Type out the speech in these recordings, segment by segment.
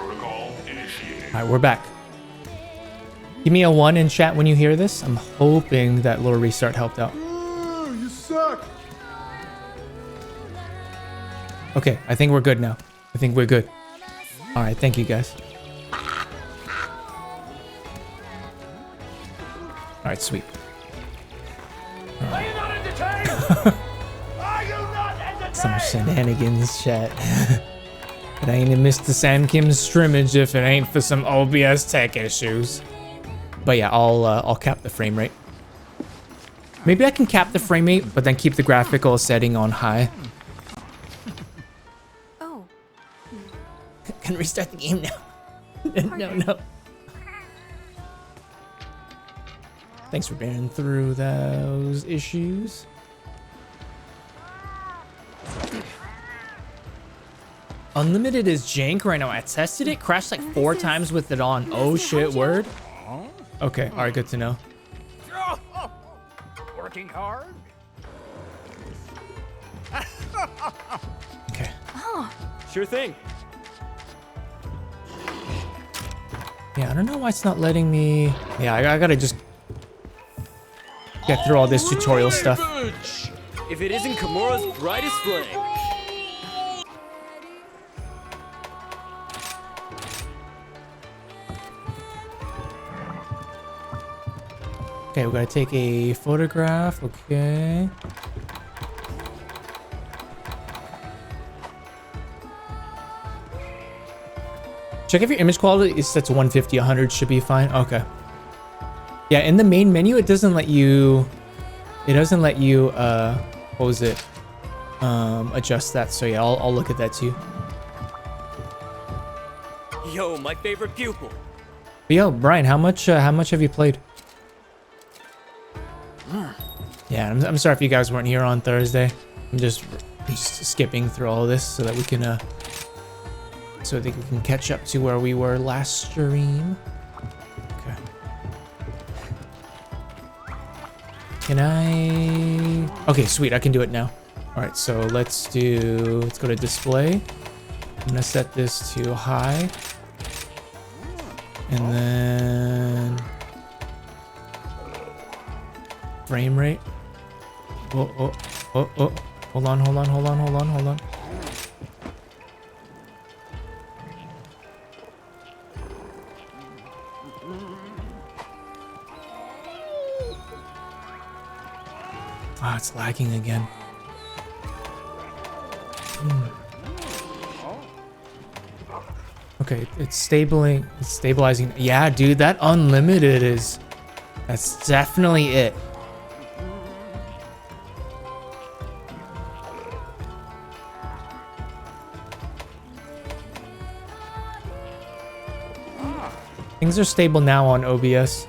Protocol initiated. All right, we're back. Give me a 1 in chat when you hear this. I'm hoping that little restart helped out. You suck. Okay, I think we're good now. I think we're good. All right, thank you guys. All right, sweet. Are you not entertained? Are you not entertained? Some shenanigans, chat. It ain't a MrSamKim scrimmage if it ain't for some OBS tech issues. But yeah, I'll cap the frame rate. Maybe I can cap the frame rate, but then keep the graphical setting on high. Oh. Can restart the game now. No. Thanks for bearing through those issues. Unlimited is jank right now. I tested it, crashed like 4 times with it on. Oh shit, word. Okay, all right, good to know. Working hard? Okay. Sure thing. Yeah, I don't know why it's not letting me. Yeah, I gotta just get through all this tutorial stuff. If it isn't Kimura's brightest flame. Okay, we gotta take a photograph. Okay. Check if your image quality is set to 150, 100 should be fine. Okay. Yeah, in the main menu, it doesn't let you. It doesn't let you. What was it? Adjust that. So yeah, I'll look at that too. Yo, my favorite pupil. But yo, Brian, how much have you played? Yeah, I'm sorry if you guys weren't here on Thursday. I'm just skipping through all of this so that we can so that we can catch up to where we were last stream. Okay. Can I? Okay, sweet. I can do it now. All right, so let's go to display. I'm gonna set this to high, and then frame rate. Oh. Hold on. Ah, it's lagging again. Okay, it's stabilizing. Yeah, dude, that unlimited that's definitely it. Things are stable now on OBS.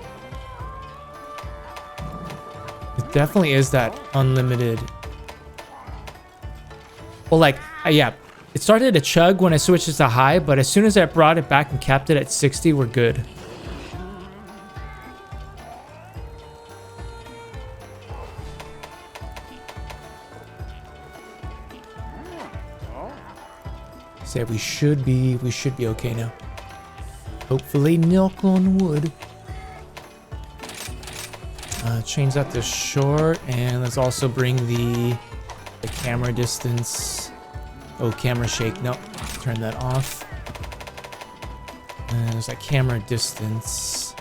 It definitely is that unlimited. Well, like, yeah, it started to chug when I switched it to high, but as soon as I brought it back and capped it at 60, we're good. So we should be okay now. Hopefully, knock on wood. Change that to short, and let's also bring the camera distance. Oh, camera shake. Nope. Turn that off. And there's that camera distance.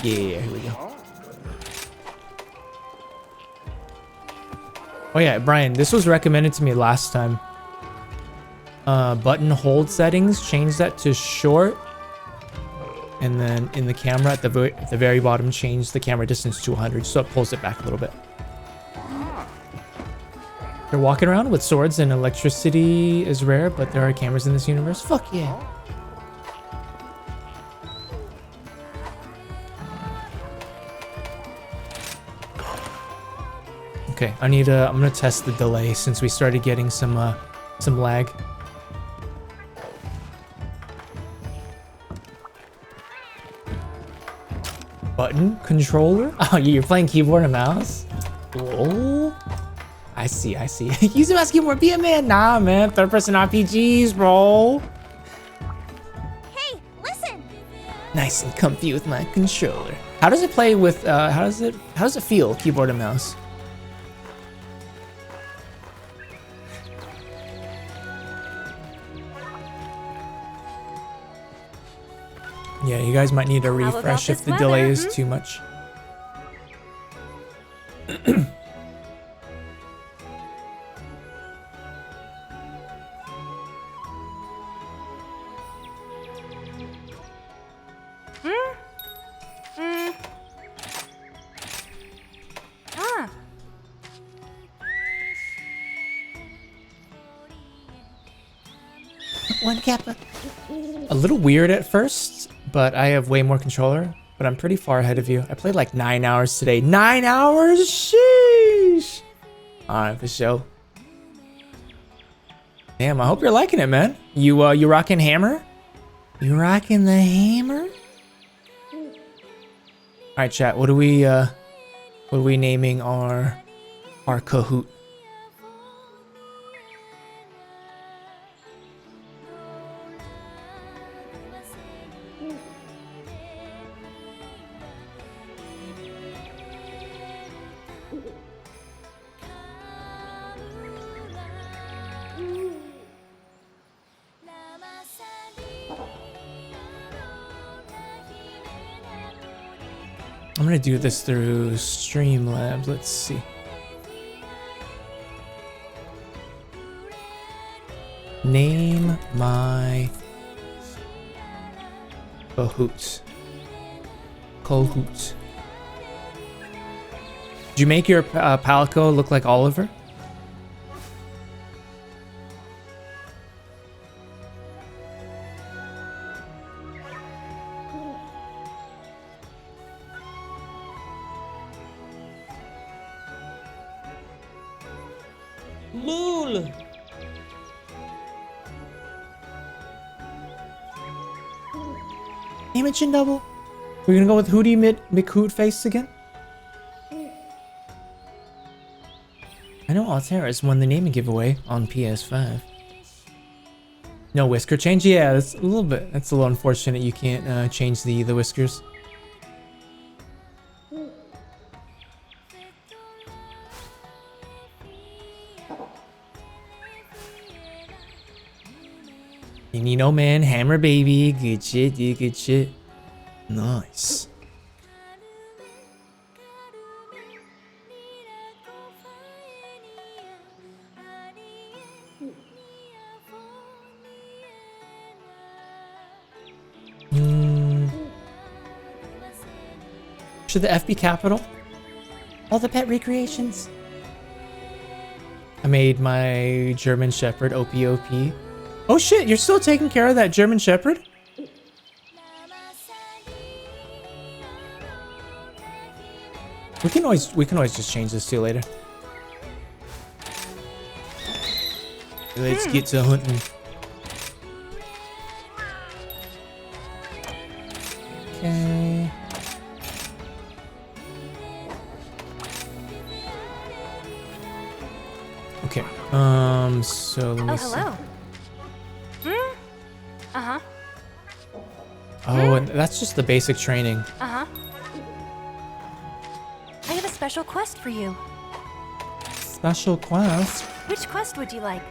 Yeah, here we go. Oh yeah, Brian, this was recommended to me last time. Button hold settings, change that to short. And then in the camera at the very bottom, change the camera distance to 100 so it pulls it back a little bit. They're walking around with swords and electricity is rare, but there are cameras in this universe. Fuck yeah. Okay, I'm gonna test the delay since we started getting some lag. Button controller? Oh, you're playing keyboard and mouse? Oh, I see. Use the mouse keyboard, be a man. Nah, man. Third person RPGs, bro. Hey, listen. Nice and comfy with my controller. How does it play with, how does it feel, keyboard and mouse? Yeah, you guys might need a refresh if the delay is too much. One kappa. A little weird at first, but I have way more controller. But I'm pretty far ahead of you. I played like 9 hours today. 9 hours? Sheesh. Alright, for sure. Damn, I hope you're liking it, man. You rocking hammer? You rocking the hammer? Alright, chat, what are we naming our Kahoot? I'm gonna do this through Streamlabs. Let's see. Name my Kahoot. Kahoot. Did you make your Palico look like Oliver? Lul. Image and double. We're gonna go with Hootie McHoot face again. I know Altera's won the naming giveaway on PS5. No whisker change? Yeah, that's a little bit. That's a little unfortunate. You can't change the whiskers. And you know, man, hammer baby, good shit, dude, good shit. Nice. Should the F be capital? All the pet recreations. I made my German Shepherd OPOP. Oh shit, you're still taking care of that German Shepherd? We can always just change this too later. Let's get to hunting. Okay. Okay. So let me see. Hello. Uh-huh. Oh, and that's just the basic training. Uh-huh. I have a special quest for you. Special quest? Which quest would you like?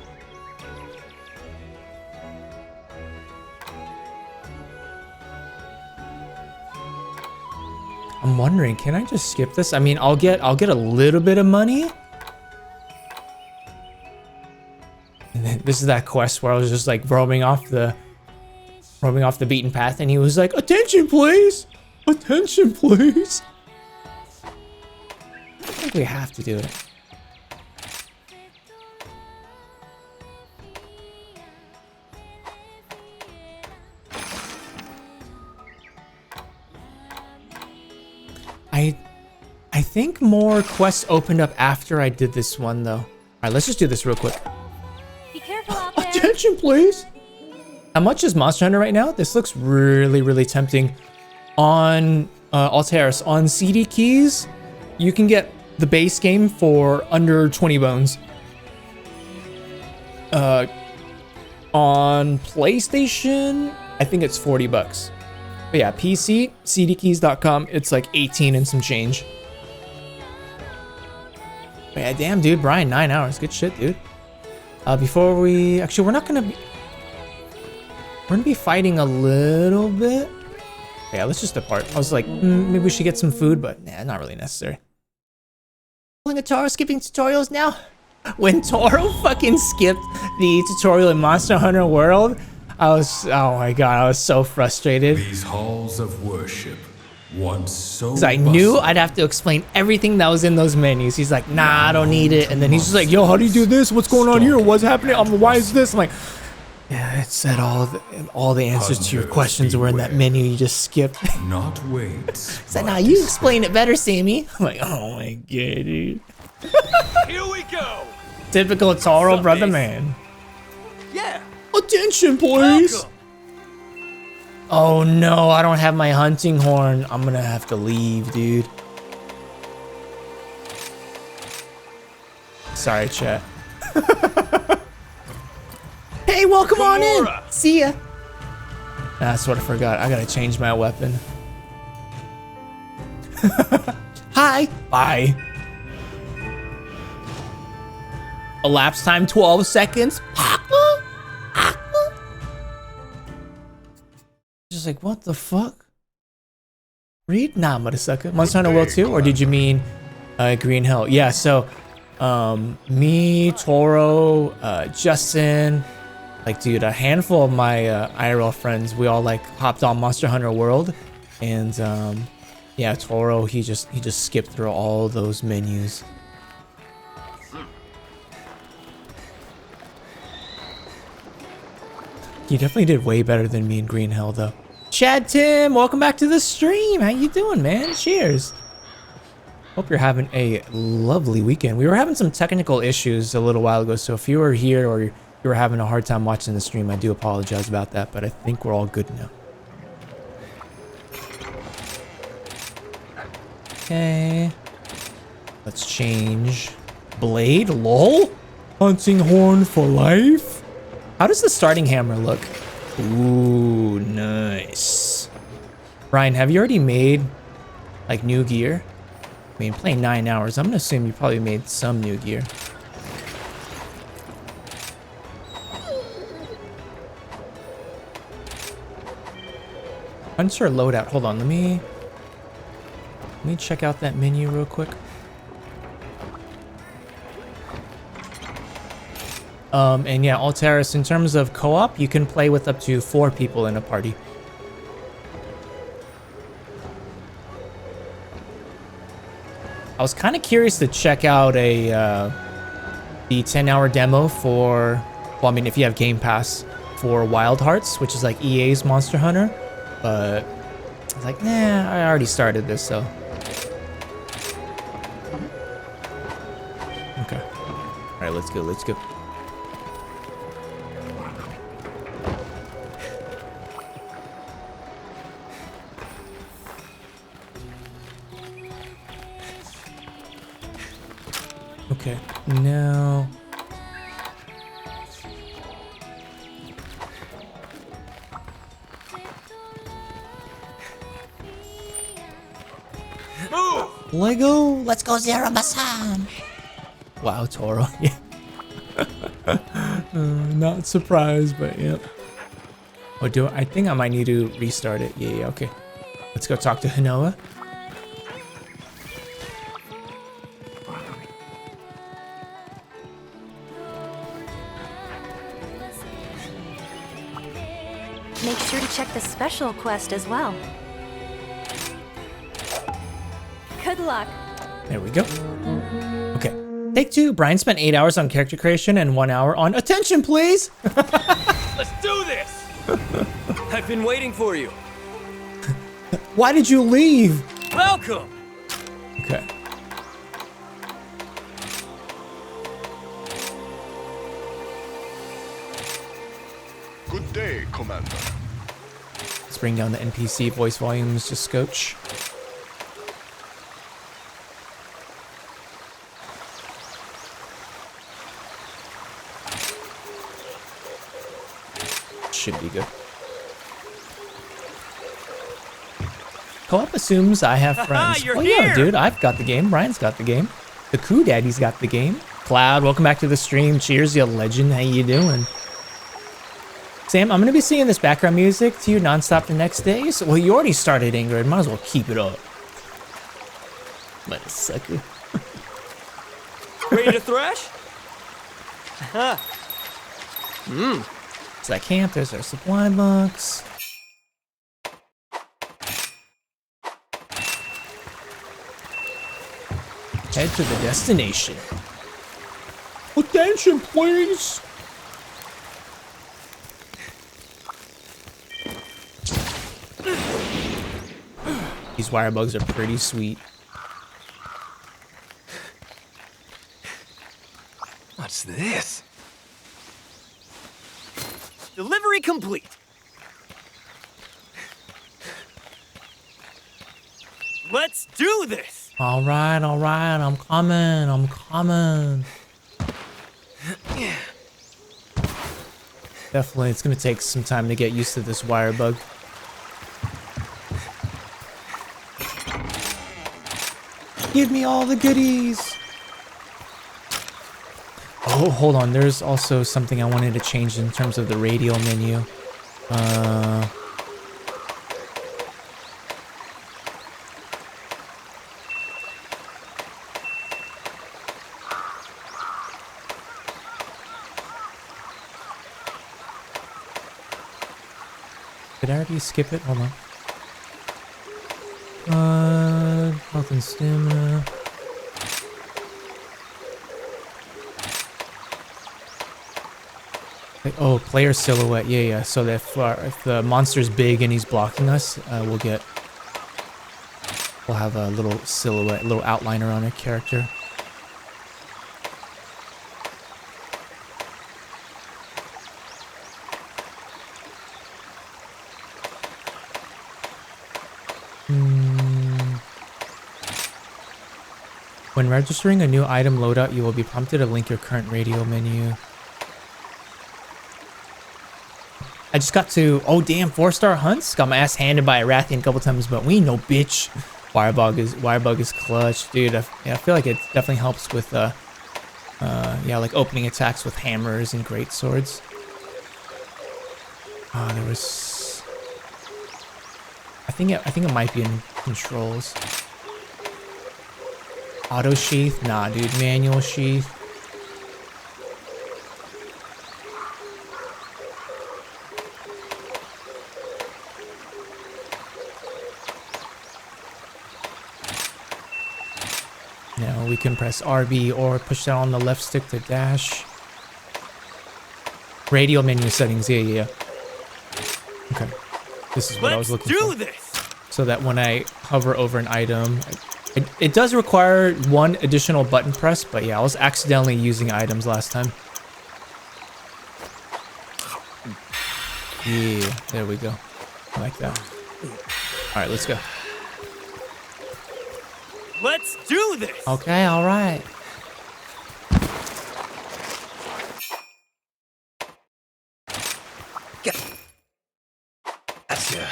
I'm wondering, can I just skip this? I mean, I'll get a little bit of money. And then this is that quest where I was just like roaming off the beaten path, and he was like, "Attention, please! Attention, please!" I think we have to do it. I think more quests opened up after I did this one, though. All right, let's just do this real quick. Be careful out there. Attention, please! How much is Monster Hunter right now? This looks really, really tempting. On Alteris, on CD keys, you can get the base game for under 20 bones. On PlayStation, I think it's $40. But yeah, PC, cdkeys.com, it's like 18 and some change. But yeah, damn, dude, Brian, 9 hours. Good shit, dude. Before we... Actually, we're gonna be fighting a little bit. Yeah, let's just depart. I was like, maybe we should get some food, but nah, not really necessary. Pulling a Toro skipping tutorials now? When Toro fucking skipped the tutorial in Monster Hunter World, I was, oh my god, I was so frustrated. These halls of worship, once so Because I knew I'd have to explain everything that was in those menus. He's like, nah, I don't need it. And then he's just like, yo, how do you do this? What's going on here? What's happening? Why is this? I'm like, yeah, it said all the answers to your questions were in that menu you just skipped. Not wait. Said, nah, you explain it better, Sammy. I'm like, oh my god, dude. Here we go. Typical Toro brother man. Yeah. Attention, please. Welcome. Oh no, I don't have my hunting horn. I'm gonna have to leave, dude. Sorry, chat. Hey, welcome on in. See ya. That's what I forgot. I gotta change my weapon. Hi. Bye. Elapsed time 12 seconds. Just like, what the fuck? Read? Nah, motherfucker. Monster Hunter World 2? Or did you mean Green Hill? Yeah, so me, Toro, Justin, like, dude, a handful of my IRL friends, we all like hopped on Monster Hunter World, and yeah, Toro, he just skipped through all those menus. You definitely did way better than me in Green Hill, though. Chad Tim, welcome back to the stream. How you doing, man? Cheers. Hope you're having a lovely weekend. We were having some technical issues a little while ago, so if you were here or you were having a hard time watching the stream, I do apologize about that, but I think we're all good now. Okay. Let's change. Blade? Lol? Hunting horn for life? How does the starting hammer look? Ooh, nice. Ryan, have you already made, like, new gear? I mean, playing 9 hours, I'm gonna assume you probably made some new gear. Unsure loadout. Hold on, let me check out that menu real quick. And yeah, Alteris, in terms of co-op, you can play with up to 4 people in a party. I was kind of curious to check out the 10-hour demo for, well, I mean, if you have Game Pass, for Wild Hearts, which is like EA's Monster Hunter, but I was like, nah, I already started this, so. Okay. All right, let's go, let's go. Okay, now... Move. Lego, let's go Zero-Masan. Wow, Toro. Yeah. Not surprised, but yep. Oh, I think I might need to restart it. Yeah, okay. Let's go talk to Hinoa. Make sure to check the special quest as well. Good luck. There we go. Okay. Take 2. Brian spent 8 hours on character creation and 1 hour on attention, please. Let's do this. I've been waiting for you. Why did you leave? Welcome. Okay. Good day, Commander. Let's bring down the NPC voice volumes just scotch. Should be good. Co-op assumes I have friends. You're Oh yeah, here! dude, I've got the game. Ryan's got the game. The Coo Daddy's got the game. Cloud, welcome back to the stream. Cheers, you legend. How you doing? Sam, I'm gonna be singing this background music to you nonstop the next day. So, well, you already started, Ingrid. Might as well keep it up. Mother sucker. Ready to thrash? So that camp, there's our supply box. Head to the destination. Attention, please. These wire bugs are pretty sweet. What's this? Delivery complete. Let's do this. All right, I'm coming. Definitely, it's gonna take some time to get used to this wire bug. Give me all the goodies. Oh, hold on. There's also something I wanted to change in terms of the radio menu. Did I already skip it? Hold on. Health and stamina. Oh, player silhouette. Yeah. So that if the monster's big and he's blocking us, we'll have a little silhouette, a little outliner on our character. When registering a new item loadout, you will be prompted to link your current radio menu. I just got to, oh damn, 4-star hunts. Got my ass handed by a Rathian a couple times, but we ain't no bitch. Wirebug is clutch, dude. I feel like it definitely helps with, like opening attacks with hammers and great swords. There was, I think it might be in controls. Auto sheath, nah, dude. Manual sheath. Now we can press RB or push down on the left stick to dash. Radio menu settings, yeah. Okay, this is what I was looking for. Let's do this. So that when I hover over an item, it does require one additional button press, but yeah, I was accidentally using items last time. Yeah, there we go. I like that. All right, let's go. Let's do this. Okay, all right. Gotcha.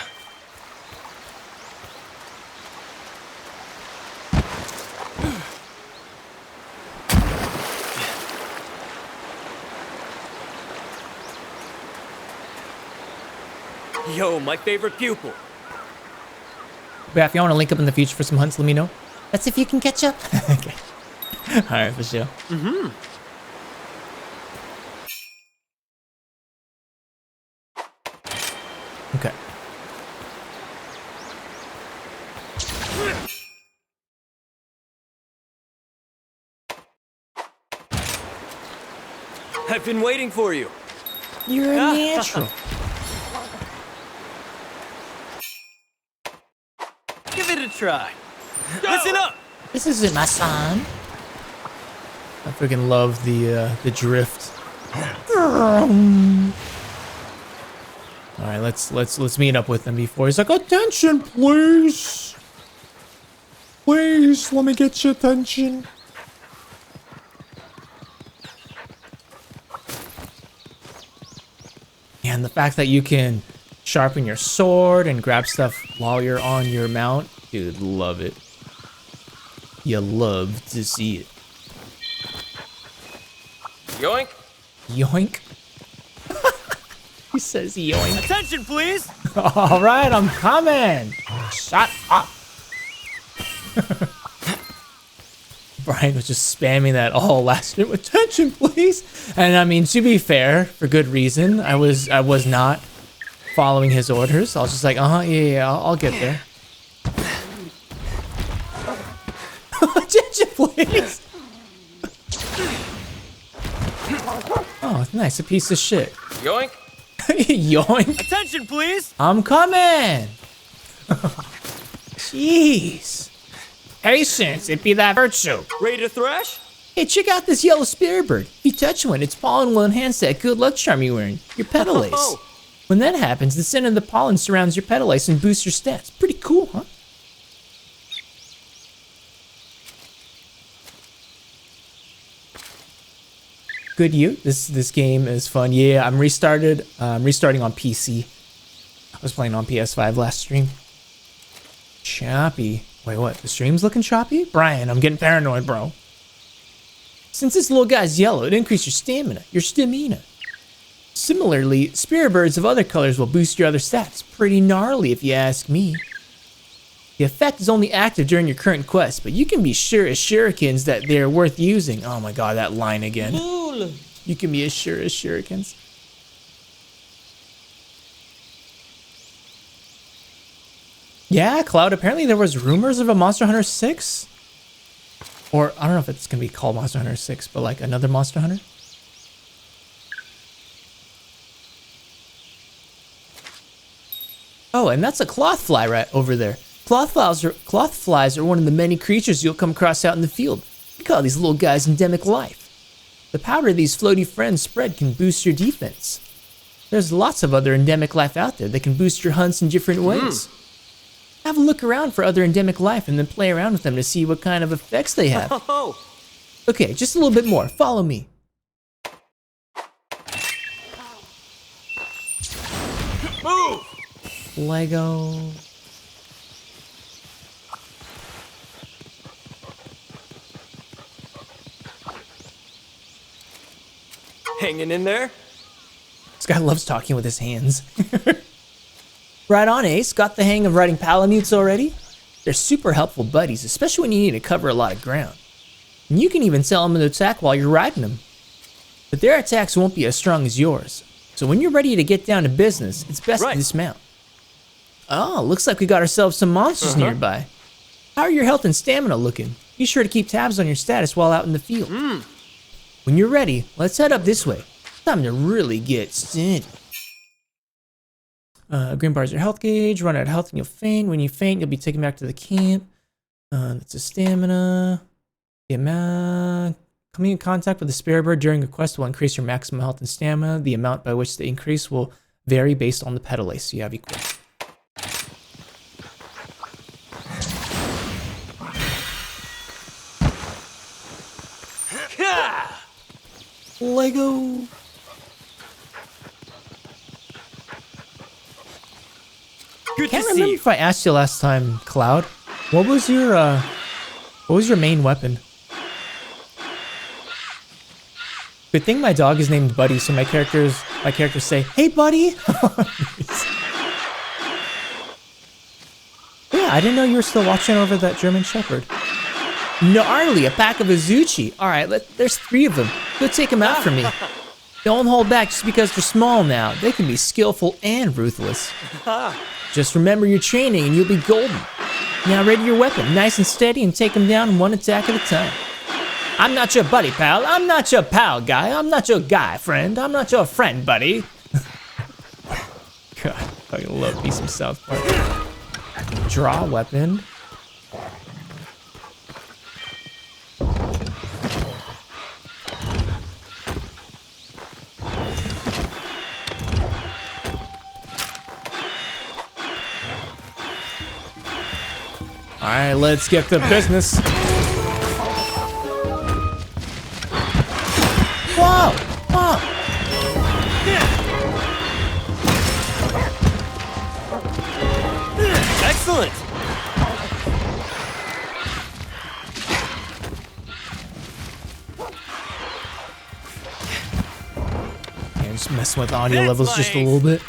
Yo, my favorite pupil. Yeah, if you want to link up in the future for some hunts, let me know. That's if you can catch up. Okay. All right, for sure. Okay. I've been waiting for you. You're a natural. Give it a try. Listen up. This isn't my son. I freaking love the drift. All right, let's meet up with him before he's like, attention, please. Please, let me get your attention. And the fact that you can sharpen your sword and grab stuff while you're on your mount, dude, love it. You love to see it. Yoink. Yoink. He says yoink. Attention, please. All right, I'm coming. Shut up. Brian was just spamming that all last minute. Attention, please. And I mean, to be fair, for good reason, I was not following his orders. I was just like, yeah, I'll get there. Attention, please. Oh, nice, a piece of shit. Yoink. Yoink. Attention, please. I'm coming. Jeez. Patience, it be that virtue. Ready to thrash? Hey, check out this yellow spirit bird. If you touch one, its pollen will enhance that good luck charm you're wearing, your petal lace. Oh. When that happens, the scent of the pollen surrounds your petal lace and boosts your stats. Pretty cool, huh? Good you. This game is fun. Yeah, I'm restarting on PC. I was playing on PS5 last stream. Choppy. Wait, what? The stream's looking choppy? Brian, I'm getting paranoid, bro. Since this little guy's yellow, it increases your stamina. Similarly, spirit birds of other colors will boost your other stats. Pretty gnarly if you ask me. The effect is only active during your current quest, but you can be sure as shurikens that they're worth using. Oh my god, that line again. Cool. You can be as sure as shurikens. Yeah, Cloud, apparently there was rumors of a Monster Hunter 6. Or, I don't know if it's going to be called Monster Hunter 6, but like another Monster Hunter. Oh, and that's a cloth fly right over there. Cloth flies are one of the many creatures you'll come across out in the field. We call these little guys endemic life. The powder these floaty friends spread can boost your defense. There's lots of other endemic life out there that can boost your hunts in different ways. Have a look around for other endemic life and then play around with them to see what kind of effects they have. Okay, just a little bit more. Follow me. Move. Lego. Hanging in there. This guy loves talking with his hands. Right on, Ace. Got the hang of riding palamutes already? They're super helpful buddies, especially when you need to cover a lot of ground. And you can even tell them to attack while you're riding them. But their attacks won't be as strong as yours. So when you're ready to get down to business, it's best to dismount. Oh, looks like we got ourselves some monsters nearby. How are your health and stamina looking? Be sure to keep tabs on your status while out in the field. When you're ready, let's head up this way. Time to really get stinted. Green bars your health gauge. Run out of health and you'll faint. When you faint, you'll be taken back to the camp. That's a stamina. The amount. Coming in contact with the spirit bird during a quest will increase your maximum health and stamina. The amount by which the increase will vary based on the petal lace you have equipped. Lego. Good Can't to remember see. if I asked you last time, Cloud. What was your main weapon? Good thing my dog is named Buddy, so my characters say, "Hey, Buddy." Yeah, I didn't know you were still watching over that German Shepherd. Gnarly, a pack of Azuchi. All right, there's 3 of them. Go take them out for me. Don't hold back just because they're small now. They can be skillful and ruthless. Just remember your training and you'll be golden. Now ready your weapon, nice and steady, and take them down one attack at a time. I'm not your buddy, pal. I'm not your pal, guy. I'm not your guy, friend. I'm not your friend, buddy. God, I love me some South Park. Draw weapon. All right, let's get to business. Whoa! Whoa! Just messing with audio That's levels just a nice. little bit.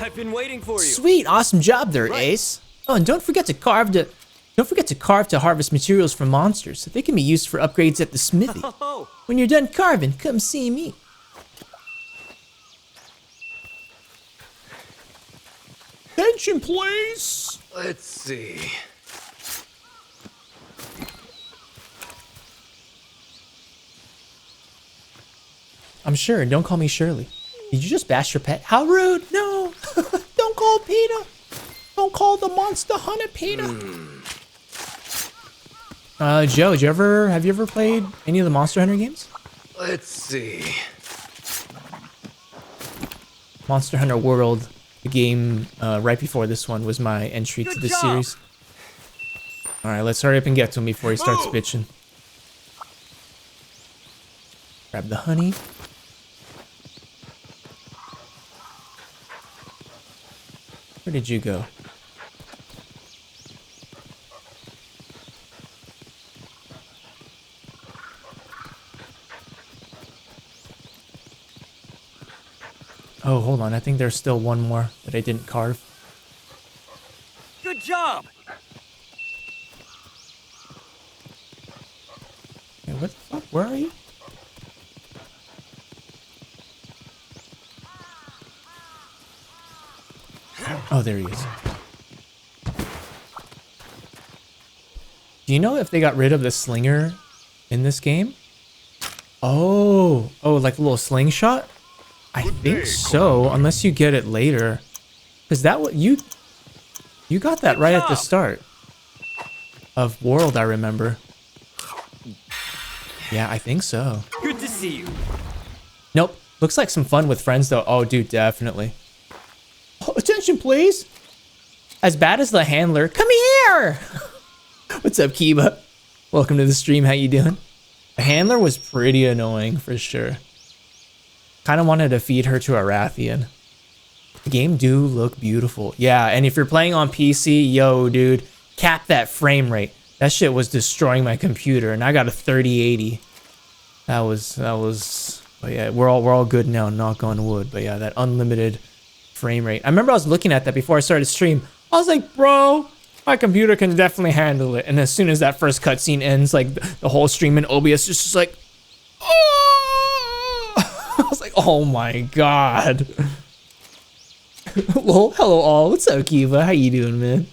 I've been waiting for you. Sweet, awesome job there, Ace. Oh, and don't forget to carve to harvest materials from monsters. They can be used for upgrades at the smithy. Oh, When you're done carving, come see me. Attention, please. Let's see. I'm sure. Don't call me Shirley. Did you just bash your pet? How rude. No. Don't call Peter. Don't call the monster hunter Peter. Joe, have you ever played any of the Monster Hunter games? Let's see. Monster Hunter World, the game right before this one, was my entry to this series. All right, let's hurry up and get to him before he starts bitching. Grab the honey. Where did you go? Oh, hold on. I think there's still one more that I didn't carve. good job. Hey, what the fuck? Where are you? Oh, there he is. Do you know if they got rid of the slinger in this game? Oh, like a little slingshot? I think so, unless you get it later. Cause that what you got that right at the start of World, I remember. Yeah, I think so. Good to see you. Nope. Looks like some fun with friends though. Oh, dude, definitely. Oh, attention, please. As bad as the handler. Come here. What's up, Kiba? Welcome to the stream. How you doing? The handler was pretty annoying for sure. Kind of wanted to feed her to a Rathian. The game do look beautiful. Yeah, and if you're playing on PC, yo, dude, cap that frame rate. That shit was destroying my computer, and I got a 3080. That was. But yeah, we're all good now. Knock on wood. But yeah, that unlimited frame rate. I remember I was looking at that before I started stream. I was like, bro, my computer can definitely handle it. And as soon as that first cutscene ends, like the whole stream in OBS is just like, oh! I was like, oh my god. Well, hello all. What's up, Kiva? How you doing, man?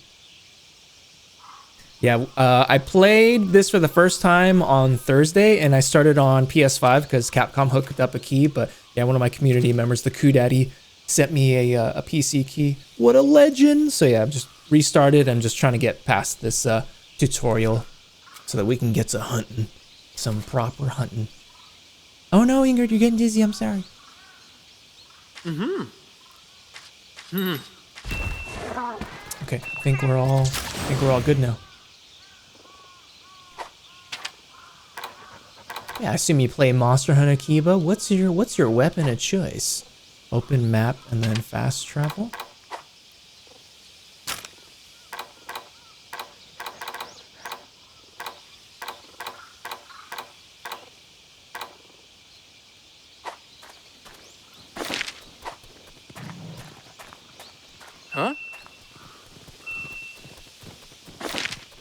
Yeah, I played this for the first time on Thursday, and I started on PS5 because Capcom hooked up a key. But yeah, one of my community members, the Coo Daddy, sent me a PC key. What a legend! So yeah, I've just restarted. I'm just trying to get past this tutorial so that we can get to hunting, some proper hunting. Oh no, Ingrid, you're getting dizzy. I'm sorry. Okay, I think we're all good now. Yeah, I assume you play Monster Hunter, Kiba. What's your weapon of choice? Open map and then fast travel? Huh?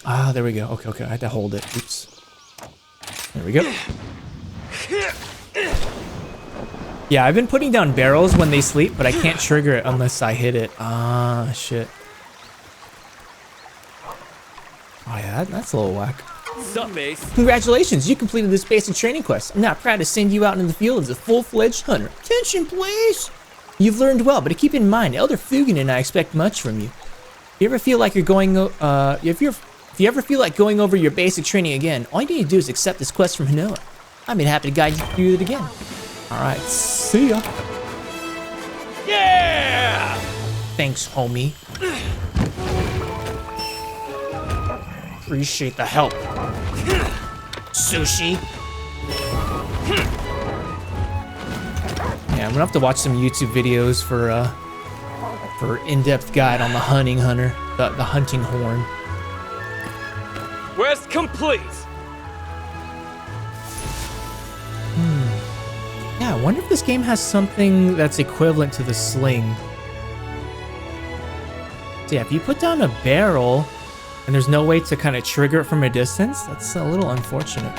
Ah, there we go. Okay, I had to hold it. Oops. There we go. Yeah, I've been putting down barrels when they sleep, but I can't trigger it unless I hit it. Ah, shit. Oh yeah, that's a little whack. Sup, Ace? Congratulations, you completed this basic training quest. I'm now proud to send you out into the field as a full-fledged hunter. Attention, please! You've learned well, but keep in mind, Elder Fugan and I expect much from you. If you ever feel like if you ever feel like going over your basic training again, all you need to do is accept this quest from Hinoa. I'd be happy to guide you through it again. Alright, see ya. Yeah! Thanks, homie. Appreciate the help. Sushi. Yeah, I'm gonna have to watch some YouTube videos for in-depth guide on the hunting hunter. the hunting horn. Quest complete. Yeah, I wonder if this game has something that's equivalent to the sling. So yeah, if you put down a barrel and there's no way to kind of trigger it from a distance, that's a little unfortunate.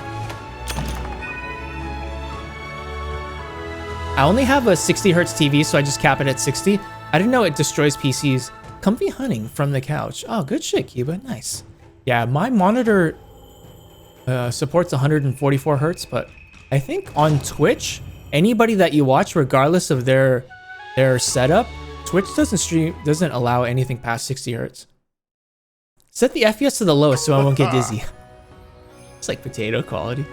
I only have a 60 hertz TV, so I just cap it at 60. I didn't know it destroys PCs. Comfy hunting from the couch. Oh, good shit, Kiba. Nice. Yeah, my monitor supports 144 hertz, but I think on Twitch, anybody that you watch, regardless of their setup, Twitch doesn't allow anything past 60 hertz. Set the FPS to the lowest so I won't get dizzy. It's like potato quality.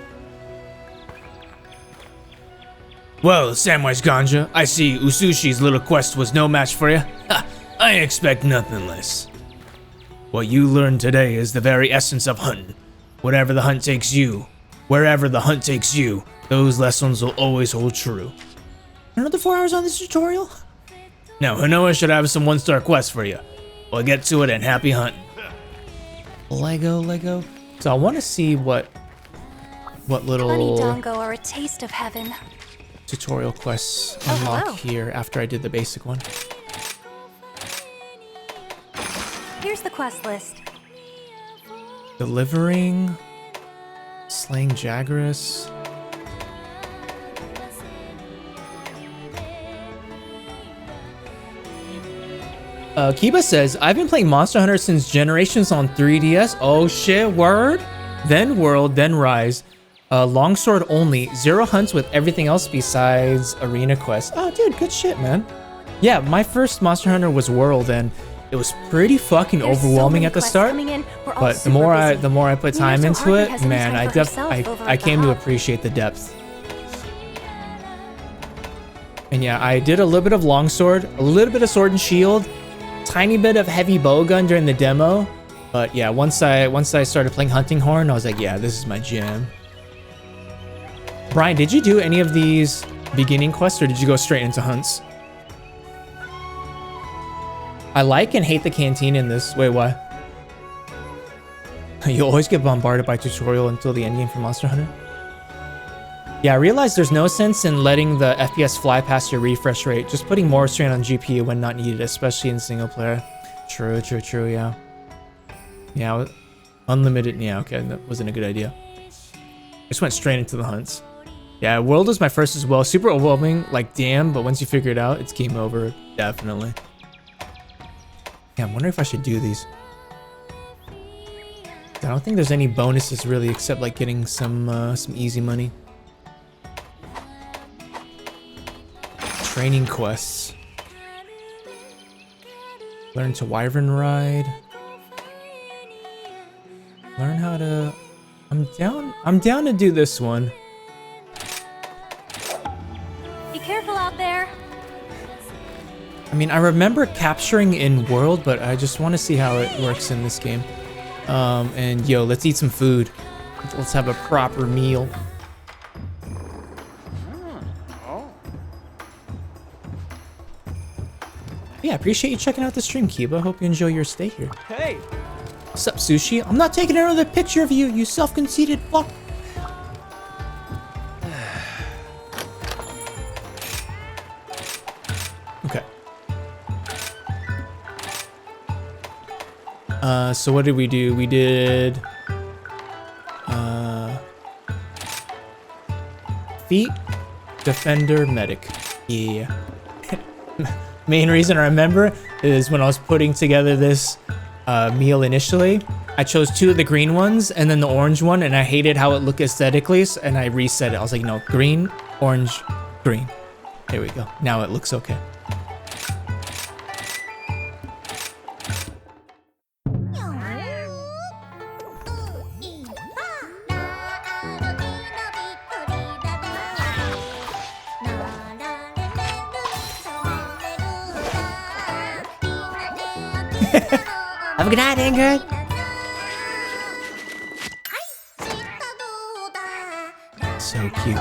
Well, Samwise Ganja, I see Usushi's little quest was no match for you. Ha, I expect nothing less. What you learned today is the very essence of hunting. Whatever the hunt takes you, wherever the hunt takes you, those lessons will always hold true. Another 4 hours on this tutorial? Now, Hanoa should have some 1-star quests for you. Well, get to it and happy hunting. Lego. So I want to see what Honey little Dongo are a taste of heaven. tutorial quests Oh, unlock hello. here after I did the basic one. Here's the quest list. Delivering, slaying Jagras. Kiba says, I've been playing Monster Hunter since Generations on 3DS. Oh shit, word? Then World, then Rise. Longsword only. 0 hunts with everything else besides Arena Quest. Oh dude, good shit, man. Yeah, my first Monster Hunter was World, and it was pretty fucking There's so overwhelming many at the quests start. coming in. We're all But the super more I busy. put time Neither into Harvey it, has any man, time for herself over I at the came to hub. appreciate the depth. And yeah, I did a little bit of longsword, a little bit of sword and shield, tiny bit of heavy bowgun during the demo. But yeah, once I started playing hunting horn, I was like, yeah, this is my jam. Brian, did you do any of these beginning quests or did you go straight into hunts? I like and hate the canteen in this. Wait, why? You always get bombarded by tutorial until the endgame for Monster Hunter. Yeah, I realized there's no sense in letting the FPS fly past your refresh rate. Just putting more strain on GPU when not needed, especially in single player. True, yeah. Yeah, unlimited, yeah, okay, that wasn't a good idea. I just went straight into the hunts. Yeah, World was my first as well. Super overwhelming, like damn, but once you figure it out, it's game over, definitely. Yeah, I'm wondering if I should do these. I don't think there's any bonuses really, except like getting some easy money. Training quests. Learn to wyvern ride. Learn how to. I'm down to do this one. Be careful out there. I mean, I remember capturing in World, but I just want to see how it works in this game. And yo, let's eat some food. Let's have a proper meal. Yeah, appreciate you checking out the stream, Kiba. Hope you enjoy your stay here. Hey, What's up, Sushi? I'm not taking another picture of you, you self-conceited fuck. Okay. So what did we do? We did... feet, defender, medic. Yeah. Main reason I remember is when I was putting together this meal initially, I chose 2 of the green ones and then the orange one, and I hated how it looked aesthetically, and I reset it. I was like, no, green, orange, green. There we go. Now it looks okay. Have a good night, Ingrid. So cute.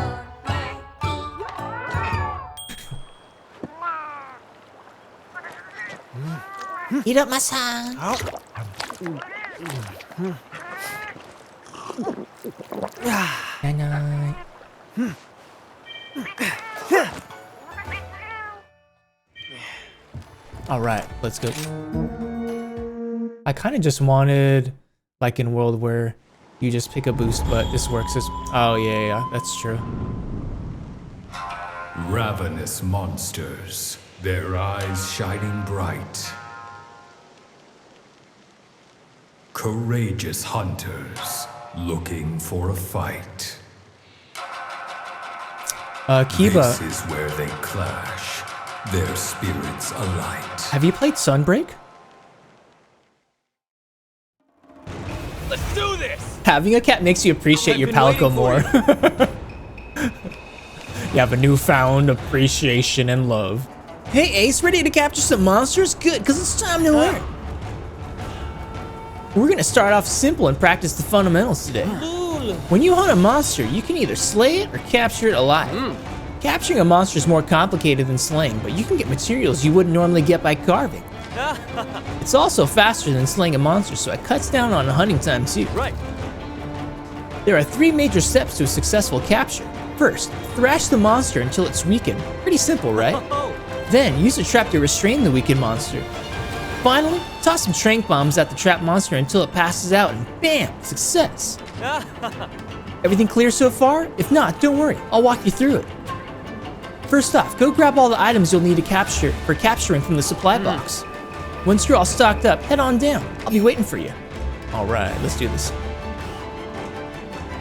Eat up my son. Night night. All right, let's go. I kind of just wanted, like in World where you just pick a boost, but this works as... Oh, yeah, that's true. Ravenous monsters, their eyes shining bright. Courageous hunters, looking for a fight. Kiba, This is where they clash, their spirits alight. have you played Sunbreak? Let's do this! Having a cat makes you appreciate I've your been Palico waiting more. for You have a newfound appreciation and love. Hey Ace, ready to capture some monsters? Good, because it's time to learn. We're gonna start off simple and practice the fundamentals today. When you hunt a monster, you can either slay it or capture it alive. Capturing a monster is more complicated than slaying, but you can get materials you wouldn't normally get by carving. It's also faster than slaying a monster, so it cuts down on hunting time too. Right. There are 3 major steps to a successful capture. First, thrash the monster until it's weakened. Pretty simple, right? Oh, Then, use a trap to restrain the weakened monster. Finally, toss some trank bombs at the trapped monster until it passes out and bam, success. Everything clear so far? If not, don't worry, I'll walk you through it. First off, go grab all the items you'll need to capture for capturing from the supply box. Once you're all stocked up, head on down. I'll be waiting for you. All right, let's do this.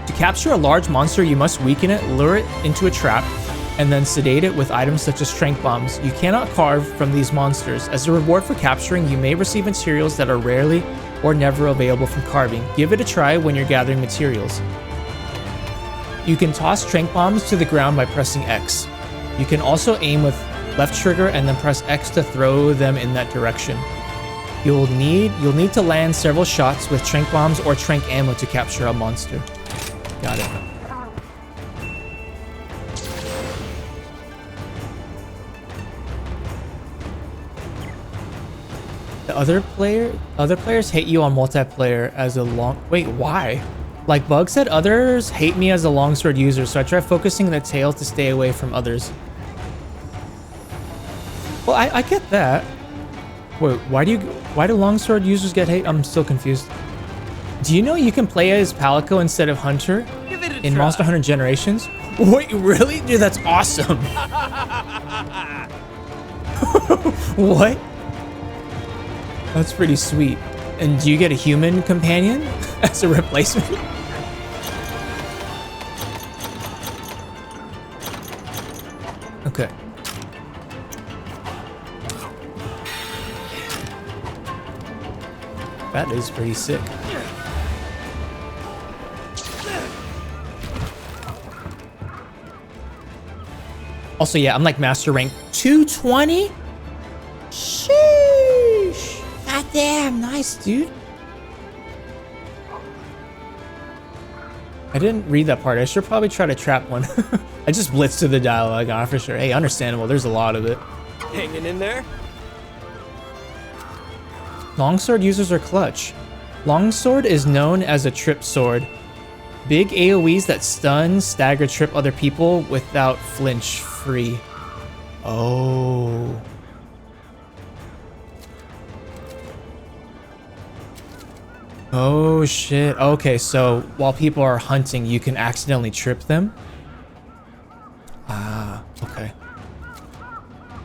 To capture a large monster, you must weaken it, lure it into a trap, and then sedate it with items such as trank bombs. You cannot carve from these monsters. As a reward for capturing, you may receive materials that are rarely or never available from carving. Give it a try when you're gathering materials. You can toss trank bombs to the ground by pressing X. You can also aim with left trigger and then press X to throw them in that direction. You'll need to land several shots with trank bombs or trank ammo to capture a monster. Got it. The other players hate you on multiplayer as a long... Wait, why? Like Bug said, others hate me as a longsword user, so I try focusing the tail to stay away from others. Well, I get that. Wait, why do longsword users get hate? I'm still confused. Do you know you can play as Palico instead of Hunter give it a in try. Monster Hunter Generations? Wait, really? Dude, that's awesome. What? That's pretty sweet. And do you get a human companion as a replacement? Okay. That is pretty sick. Also, yeah, I'm like master rank 220. Sheesh. God damn, nice, dude. I didn't read that part. I should probably try to trap one. I just blitzed to the dialogue on for sure. Hey, understandable. There's a lot of it. hanging in there? Longsword users are clutch. Longsword is known as a trip sword. Big AoEs that stun, stagger, trip other people without flinch free. Oh. Oh shit. Okay, so while people are hunting, you can accidentally trip them? Ah, okay.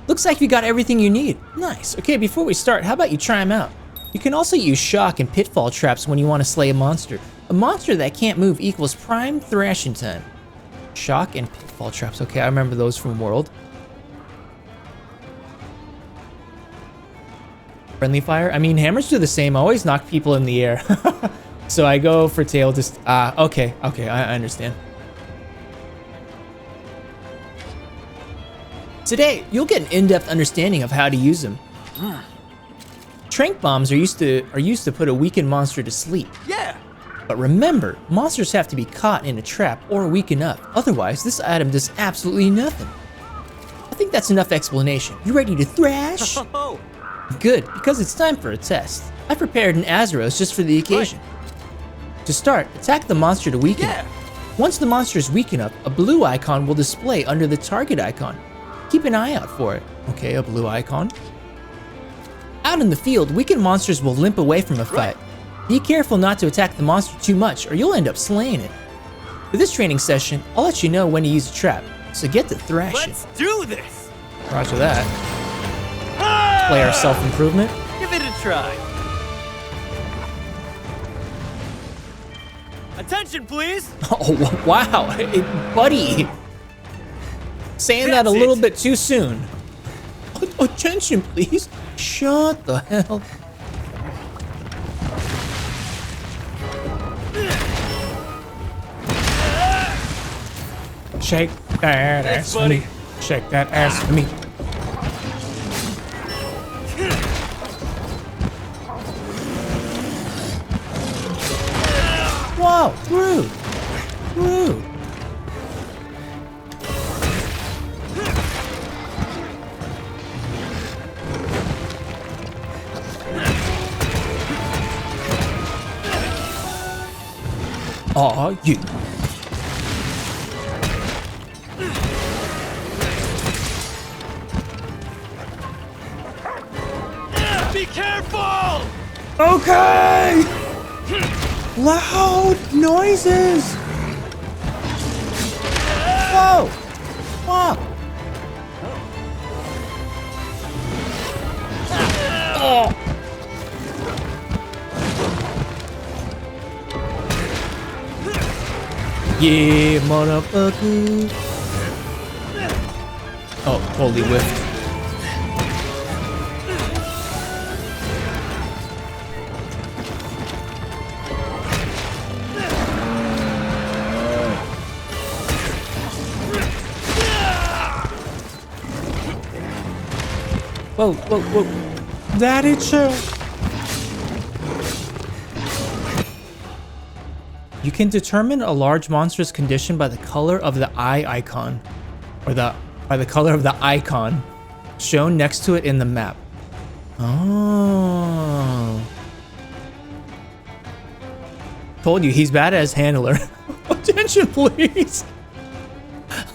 Looks like we got everything you need. Nice. Okay, before we start, how about you try them out? You can also use shock and pitfall traps when you want to slay a monster. A monster that can't move equals prime thrashing time. Shock and pitfall traps. Okay, I remember those from World. Friendly fire? I mean, hammers do the same. I always knock people in the air. So I go for tail just... okay, I understand. Today, you'll get an in-depth understanding of how to use them. Trank bombs are used to put a weakened monster to sleep. Yeah. But remember, monsters have to be caught in a trap or weaken up. Otherwise, this item does absolutely nothing. I think that's enough explanation. You ready to thrash? Oh, Good, because it's time for a test. I prepared an Azeros just for the occasion. To start, attack the monster to weaken it. Once the monster is weak enough, a blue icon will display under the target icon. Keep an eye out for it. Okay, a blue icon. Out in the field, weakened monsters will limp away from a fight. Be careful not to attack the monster too much or you'll end up slaying it. For this training session, I'll let you know when to use a trap, so get to thrashing. Let's do this! Roger that. Play our self-improvement. Give it a try. Attention, please! Oh, wow. Hey, buddy. Saying that a little bit too soon. Attention, please. Shut the hell. Shake that ass for me. Shake that ass for me. Whoa, rude. Rude. Aw, you. Be careful! Okay! Loud noises! Whoa! Whoa! Oh! Yeah, motherfucker! Oh, holy whiff. Whoa, whoa, whoa. Daddy, chill. You can determine a large monster's condition by the color of the eye icon, or by the color of the icon shown next to it in the map. Oh. Told you, he's bad as handler. Attention, please.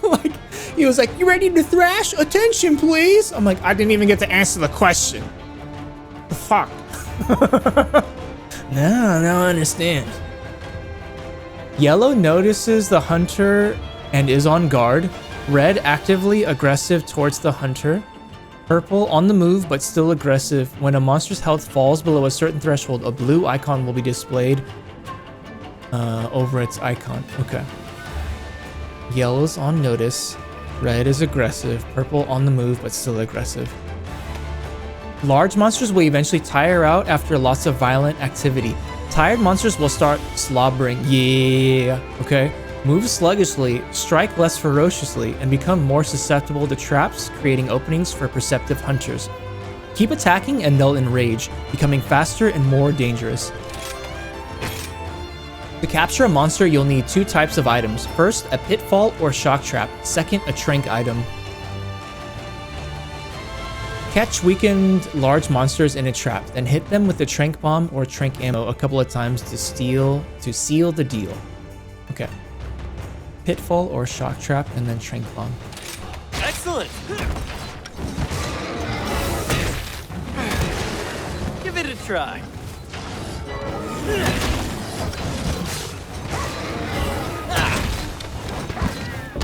Like, he was like, you ready to thrash? Attention, please. I'm like, I didn't even get to answer the question. The fuck? Now I understand. Yellow notices the hunter and is on guard. Red, actively aggressive towards the hunter. Purple, on the move but still aggressive. When a monster's health falls below a certain threshold, a blue icon will be displayed over its icon. Okay. Yellow's on notice. Red is aggressive. Purple on the move but still aggressive. Large monsters will eventually tire out after lots of violent activity. Tired monsters will start slobbering. Yeah. Okay. Move sluggishly, strike less ferociously, and become more susceptible to traps, creating openings for perceptive hunters. Keep attacking and they'll enrage, becoming faster and more dangerous. To capture a monster, you'll need two types of items. First, a pitfall or shock trap. Second, a trank item. Catch weakened large monsters in a trap, then hit them with a trank bomb or trank ammo a couple of times to seal the deal. Okay. Pitfall or shock trap, and then trank bomb. Excellent! Give it a try.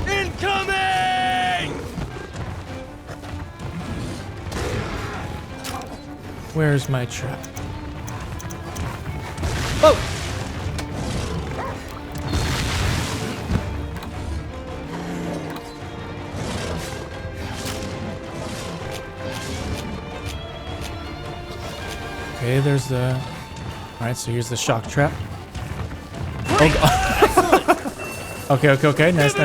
Incoming! Where's my trap? Oh! Okay, there's the... Alright, so here's the shock trap. Oh, God. Okay. Nice.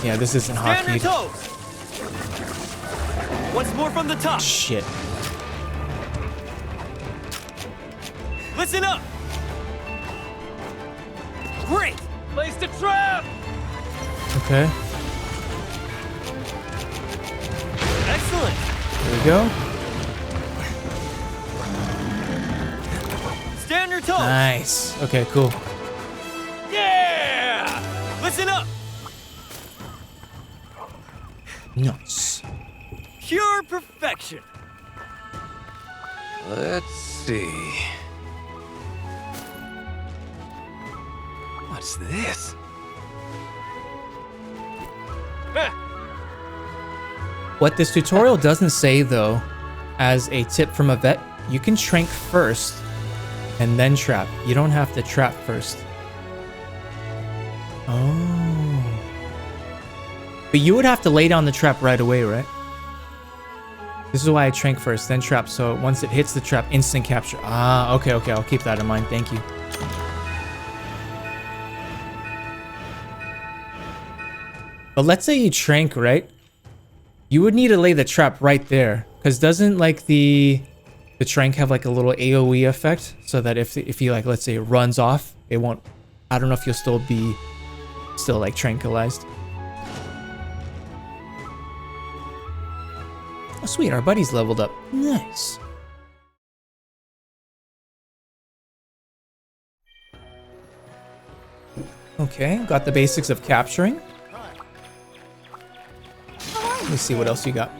Yeah, this isn't Stand your hotkeyed. toes. Once more from the top. Shit. Listen up. Great. Placed a trap. Okay. Excellent. There we go. Stay on your toes. Nice. Okay, cool. Yeah! Listen up. Nice. Pure perfection. Let's see. What's this? What this tutorial doesn't say, though, as a tip from a vet, you can trank first and then trap. You don't have to trap first. Oh. But you would have to lay down the trap right away, right? This is why I trank first, then trap, so once it hits the trap, instant capture. Ah, okay, okay, I'll keep that in mind, thank you. But let's say you trank, right? You would need to lay the trap right there, because doesn't like the trank have like a little AoE effect, so that if he like, let's say it runs off, it won't, I don't know if you'll still be like tranquilized. Oh sweet, our buddy's leveled up. Nice. Okay, got the basics of capturing. Let me see what else you got.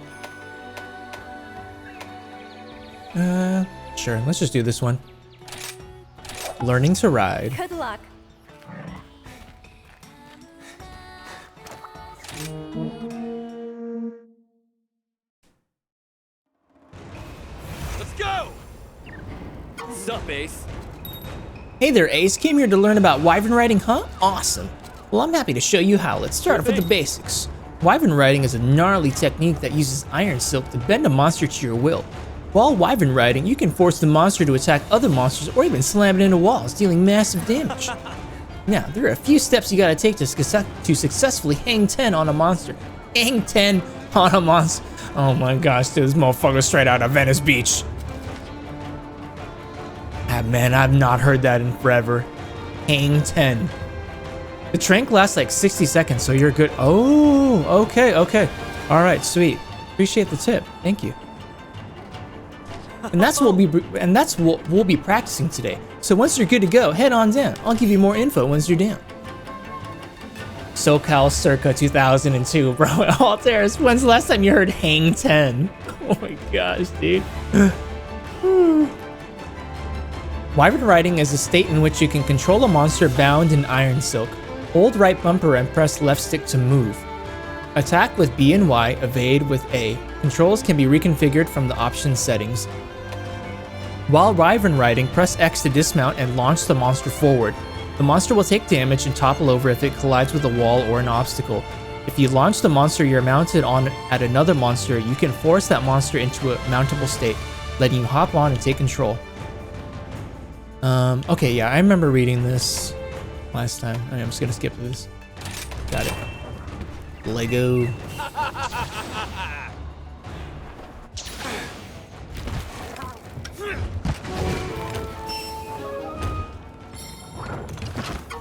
Sure, let's just do this one. Learning to ride. Good luck. Let's go. Sup, Ace? Hey there, Ace. Came here to learn about wyvern riding, huh? Awesome. Well, I'm happy to show you how. Let's start off with the basics. Wyvern riding is a gnarly technique that uses iron silk to bend a monster to your will. While wyvern riding, you can force the monster to attack other monsters or even slam it into walls, dealing massive damage. Now, there are a few steps you gotta take to successfully hang 10 on a monster. Hang 10 on a monster. Oh my gosh, dude, this motherfucker's straight out of Venice Beach. Ah, man, I've not heard that in forever. Hang 10. The trank lasts like 60 seconds, so you're good. Oh, okay, okay. All right, sweet. Appreciate the tip. Thank you. And that's what we'll be practicing today. So once you're good to go, head on down. I'll give you more info once you're down. SoCal circa 2002, bro. Alteris, when's the last time you heard hang 10? Oh my gosh, dude. Wyvern riding is a state in which you can control a monster bound in iron silk. Hold right bumper and press left stick to move. Attack with B and Y, evade with A. Controls can be reconfigured from the options settings. While wyvern riding, press X to dismount and launch the monster forward. The monster will take damage and topple over if it collides with a wall or an obstacle. If you launch the monster you're mounted on at another monster, you can force that monster into a mountable state, letting you hop on and take control. Okay, yeah, I remember reading this last time. I'm just gonna skip this. Got it. Lego.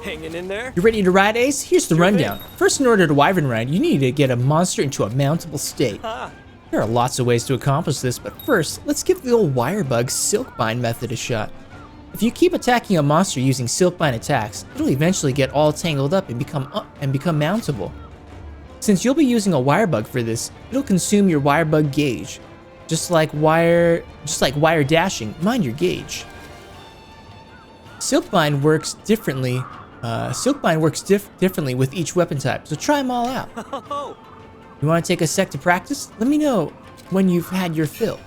Hanging in there? You ready to ride, Ace? Here's the rundown. First, in order to wyvern ride, you need to get a monster into a mountable state. There are lots of ways to accomplish this, but first, let's give the old wirebug silkbind method a shot. If you keep attacking a monster using silkbind attacks, it'll eventually get all tangled up and become mountable. Since you'll be using a wirebug for this, it'll consume your wirebug gauge. Just like wire dashing, mind your gauge. Silkbind works differently. Differently with each weapon type, so try them all out. You want to take a sec to practice? Let me know when you've had your fill.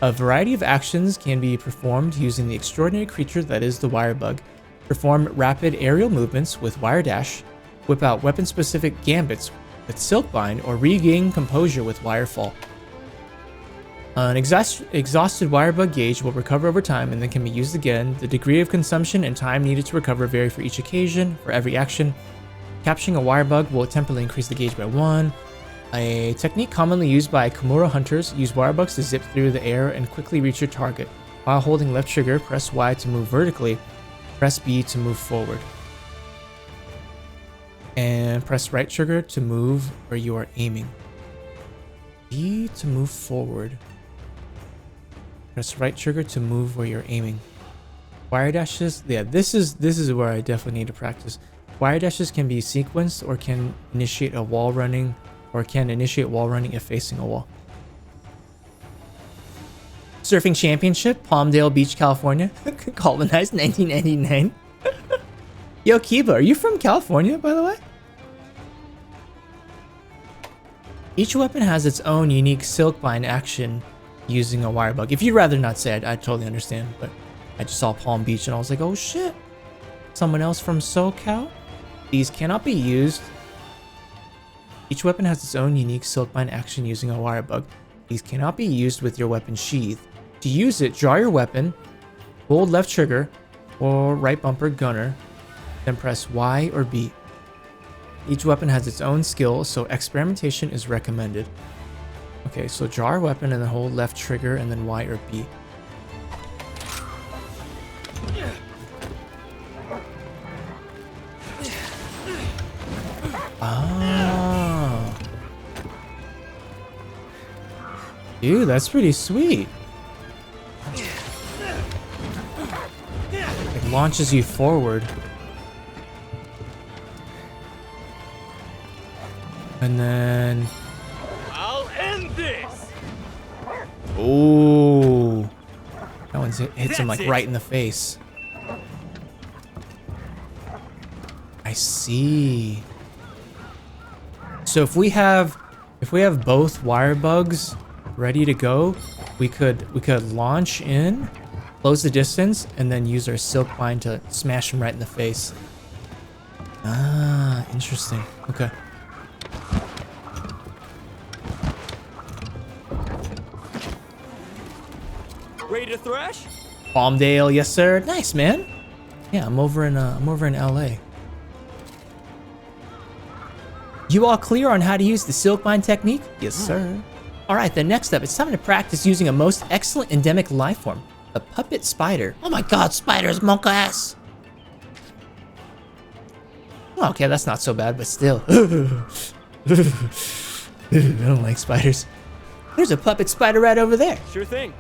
A variety of actions can be performed using the extraordinary creature that is the wirebug. Perform rapid aerial movements with wire dash, whip out weapon-specific gambits with silkbind, or regain composure with wirefall. An exhausted wirebug gauge will recover over time and then can be used again. The degree of consumption and time needed to recover vary for each occasion. For every action, capturing a wirebug will temporarily increase the gauge by 1. A technique commonly used by Kimura hunters, use wirebugs to zip through the air and quickly reach your target. While holding left trigger, press Y to move vertically, press B to move forward. And press right trigger to move where you are aiming. B to move forward. Press right trigger to move where you're aiming. Wire dashes, yeah, this is where I definitely need to practice. Wire dashes can be sequenced or can initiate a wall running, or can initiate wall running if facing a wall. Surfing Championship, Palmdale Beach, California. Colonized 1999. Yo, Kiba, are you from California, by the way? Each weapon has its own unique silkbind action using a wire bug. If you'd rather not say it, I totally understand, but I just saw Palm Beach and I was like, oh shit. Someone else from SoCal? These cannot be used. Each weapon has its own unique silkbind action using a wire bug. These cannot be used with your weapon sheath. To use it, draw your weapon, hold left trigger or right bumper gunner, then press Y or B. Each weapon has its own skill, so experimentation is recommended. Okay, so draw our weapon and then hold left trigger and then Y or B. Ah. Dude, that's pretty sweet. It launches you forward. And then... I'll end this! Ooh. That one hits him like That's it. right in the face. I see. So if we have both wire bugs ready to go, we could launch in, close the distance, and then use our silk bind to smash him right in the face. Ah, interesting. Okay. Ready to thrash? Palmdale, yes sir. Nice, man. Yeah, I'm over in LA. You all clear on how to use the silk bind technique? Yes, sir. All right, then next up, it's time to practice using a most excellent endemic life form, a puppet spider. Oh my god, spiders, monk ass. Okay, that's not so bad, but still. I don't like spiders. There's a puppet spider right over there. Sure thing.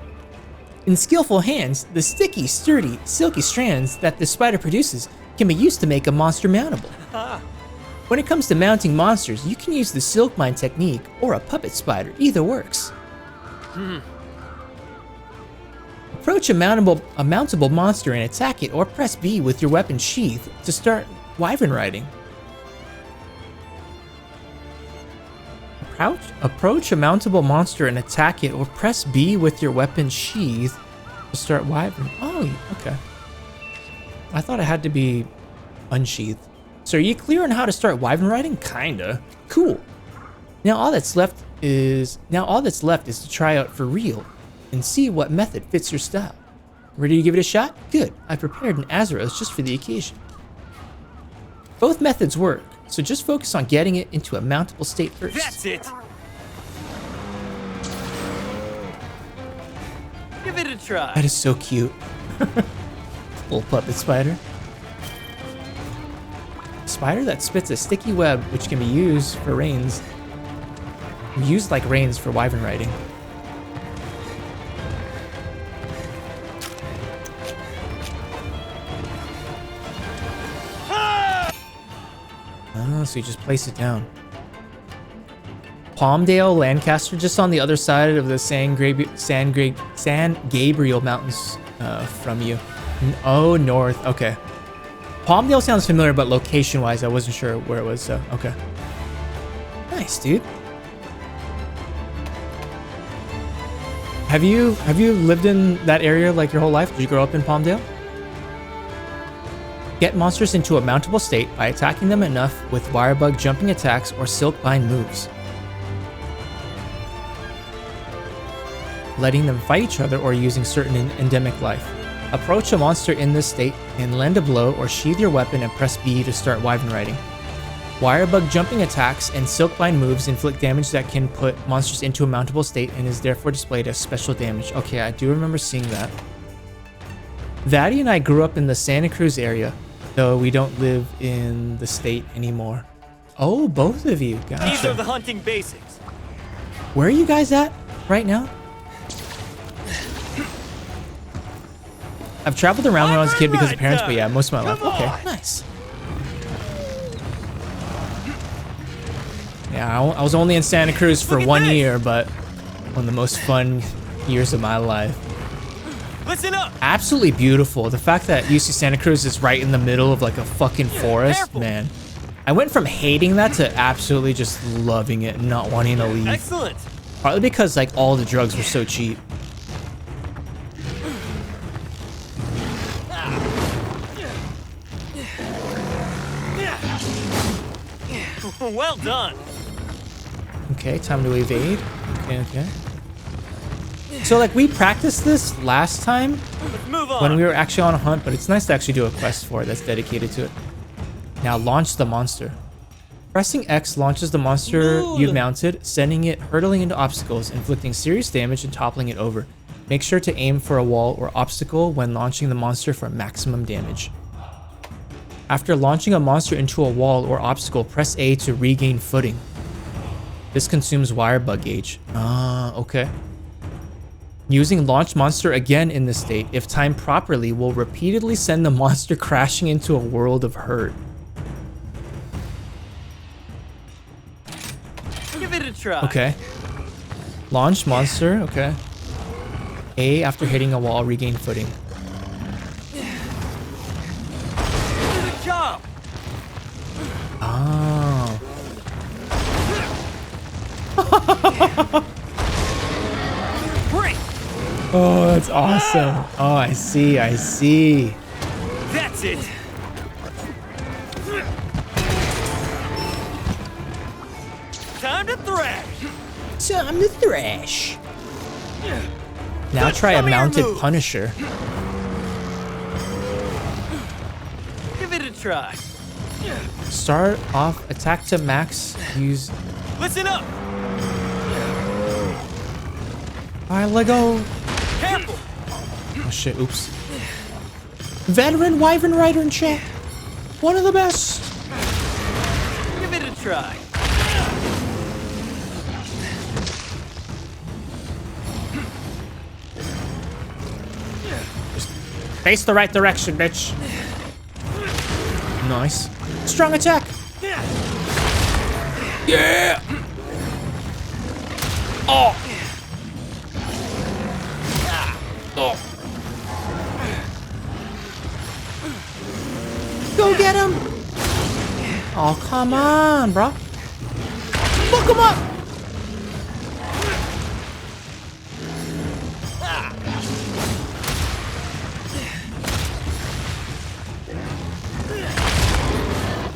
In skillful hands, the sticky, sturdy, silky strands that the spider produces can be used to make a monster mountable. When it comes to mounting monsters, you can use the silk mine technique or a puppet spider, either works. Approach a mountable monster and attack it or press B with your weapon sheath to start wyvern riding. Approach a mountable monster and attack it or press B with your weapon sheath to start wyvern. Oh, okay. I thought it had to be unsheathed. So are you clear on how to start wyvern riding? Kinda. Cool. Now all that's left is to try out for real and see what method fits your style. Ready to give it a shot? Good. I prepared an Azeros just for the occasion. Both methods work, so just focus on getting it into a mountable state first. That's it! Give it a try. That is so cute. Little puppet spider. Spider that spits a sticky web which can be used for reins. Used like reins for wyvern riding. Oh, so you just place it down. Palmdale, Lancaster, just on the other side of the San Gabriel Mountains from you. Oh, north. Okay. Palmdale sounds familiar, but location-wise, I wasn't sure where it was, so okay. Nice, dude. Have you lived in that area like your whole life? Did you grow up in Palmdale? Get monsters into a mountable state by attacking them enough with wirebug jumping attacks or silkbind moves. Letting them fight each other or using certain endemic life. Approach a monster in this state and land a blow or sheath your weapon and press B to start wyvern riding. Wirebug jumping attacks and silkbind moves inflict damage that can put monsters into a mountable state and is therefore displayed as special damage. Okay, I do remember seeing that. Vaddy and I grew up in the Santa Cruz area, though we don't live in the state anymore. Oh, both of you. Gotcha. These are the hunting basics. Where are you guys at right now? I've traveled around when I was a kid because of parents, but yeah, most of my life. Okay, nice. Yeah, I was only in Santa Cruz for 1 year, but one of the most fun years of my life. Listen up. Absolutely beautiful. The fact that UC Santa Cruz is right in the middle of like a fucking forest, Careful. man. I went from hating that to absolutely just loving it and not wanting to leave. Excellent. Partly because like all the drugs were so cheap. Well done. Okay, time to evade. Okay. So like we practiced this last time Let's move on. when we were actually on a hunt, but it's nice to actually do a quest for it that's dedicated to it. Now launch the monster. Pressing X launches the monster you've mounted, sending it hurtling into obstacles, inflicting serious damage and toppling it over. Make sure to aim for a wall or obstacle when launching the monster for maximum damage. After launching a monster into a wall or obstacle, press A to regain footing. This consumes wire bug gauge. Okay. Using launch monster again in this state, if timed properly, will repeatedly send the monster crashing into a world of hurt. Give it a try. Okay. Launch monster, okay. A after hitting a wall, regain footing. Good job. Oh. Great. Oh, that's awesome. Oh, I see. That's it. Time to thrash. Time to thrash. Now try a Some of your mounted moves. Punisher. Give it a try. Start off attack to max. Use. Listen up. Alright, let go. Careful. Oh shit, oops. Veteran Wyvern Rider in chat. One of the best. Give it a try. Face the right direction, bitch. Nice. Strong attack. Yeah. Oh. Oh. Go get him. Oh, come on, bro. Fuck him up.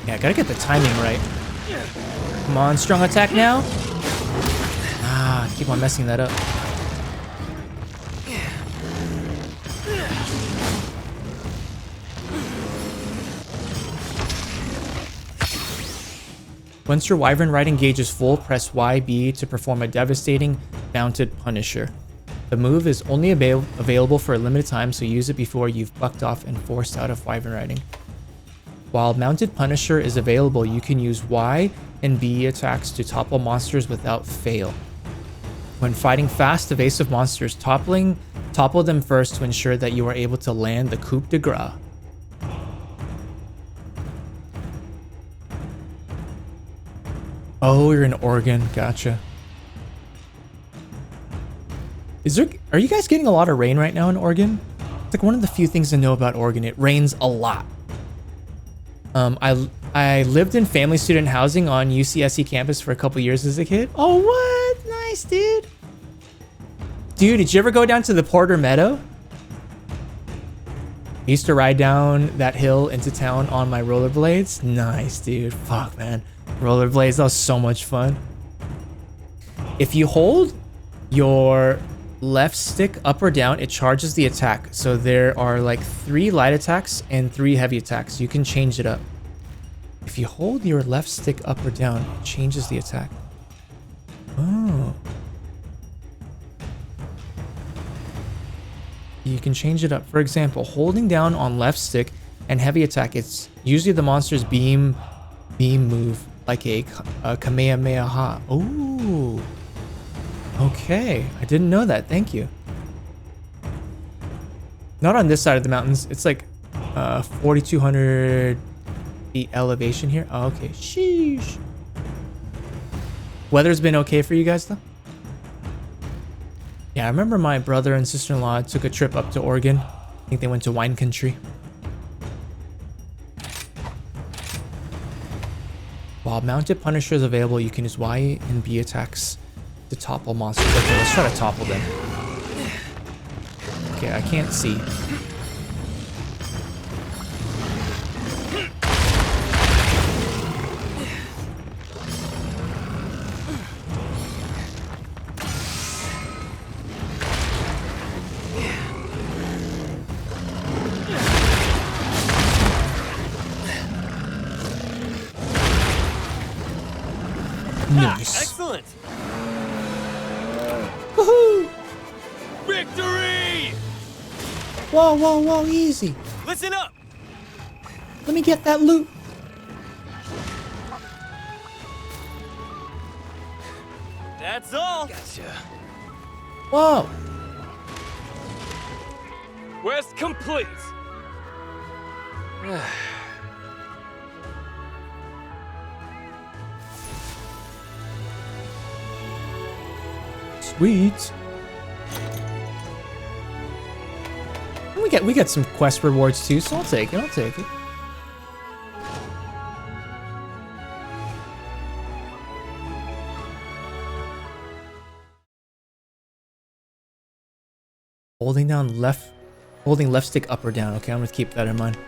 Yeah, I gotta get the timing right. Come on, strong attack now. Ah, keep on messing that up. Once your Wyvern riding gauge is full, press YB to perform a devastating mounted Punisher. The move is only available for a limited time, so use it before you've bucked off and forced out of Wyvern riding. While mounted Punisher is available, you can use Y and B attacks to topple monsters without fail. When fighting fast, evasive monsters, topple them first to ensure that you are able to land the coup de grace. Oh, you're in Oregon. Gotcha. Are you guys getting a lot of rain right now in Oregon? It's like one of the few things to know about Oregon. It rains a lot. I lived in family student housing on UCSC campus for a couple years as a kid. Oh, what? Nice, dude. Dude, did you ever go down to the Porter Meadow? I used to ride down that hill into town on my rollerblades. Nice, dude. Fuck, man. Rollerblades, that was so much fun. If you hold your left stick up or down, it charges the attack. So there are like 3 light attacks and 3 heavy attacks. You can change it up. If you hold your left stick up or down, it changes the attack. Oh. You can change it up. For example, holding down on left stick and heavy attack, it's usually the monster's beam move, like a Kamehameha. Ooh. Okay, I didn't know that. Thank you. Not on this side of the mountains. It's like 4,200 feet elevation here. Oh, okay. Sheesh. Weather's been okay for you guys though? Yeah, I remember my brother and sister-in-law took a trip up to Oregon. I think they went to wine country. While mounted punishers available, you can use Y and B attacks to topple monsters. Okay, let's try to topple them. Okay, I can't see. Nice. Excellent. Woohoo! Victory! Whoa, whoa, whoa, easy. Listen up. Let me get that loot. That's all. Gotcha. Whoa. Quest complete. Sweet. We get some quest rewards too, so I'll take it. I'll take it. Holding left stick up or down. Okay, I'm gonna keep that in mind.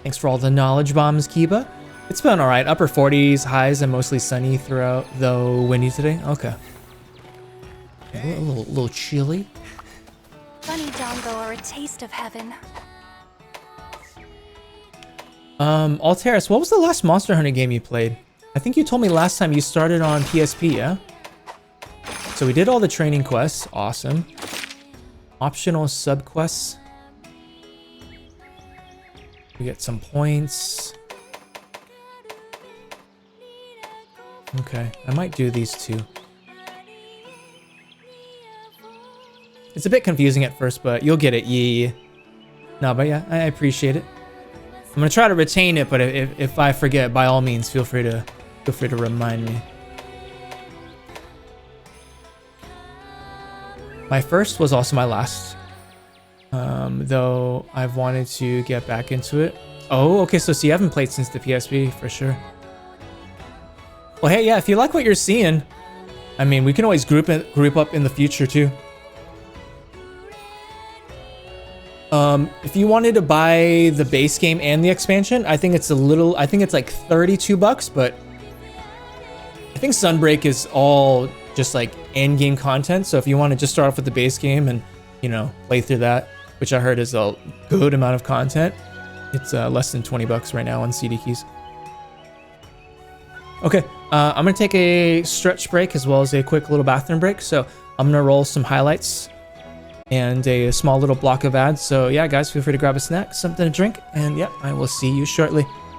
Thanks for all the knowledge bombs, Kiba. It's been alright. Upper 40s, highs, and mostly sunny throughout, though windy today. Okay. A little chilly. Bunny Dongo are a taste of heaven. Alteris, what was the last Monster Hunter game you played? I think you told me last time you started on PSP, yeah? So we did all the training quests. Awesome. Optional sub-quests. We get some points. Okay, I might do these two. It's a bit confusing at first, but you'll get it. Yeah. No, but yeah, I appreciate it. I'm gonna try to retain it, but if I forget, by all means, feel free to remind me. My first was also my last, though I've wanted to get back into it. Oh, okay, so you haven't played since the PSP for sure. Well, hey, yeah, if you like what you're seeing, I mean, we can always group up in the future too. If you wanted to buy the base game and the expansion, I think it's like 32 bucks, but I think Sunbreak is all just like end game content. So if you want to just start off with the base game and, you know, play through that, which I heard is a good amount of content, it's less than 20 bucks right now on CD keys. Okay, I'm gonna take a stretch break as well as a quick little bathroom break. So I'm gonna roll some highlights and a small little block of ads. So yeah, guys, feel free to grab a snack, something to drink, and yeah, I will see you shortly.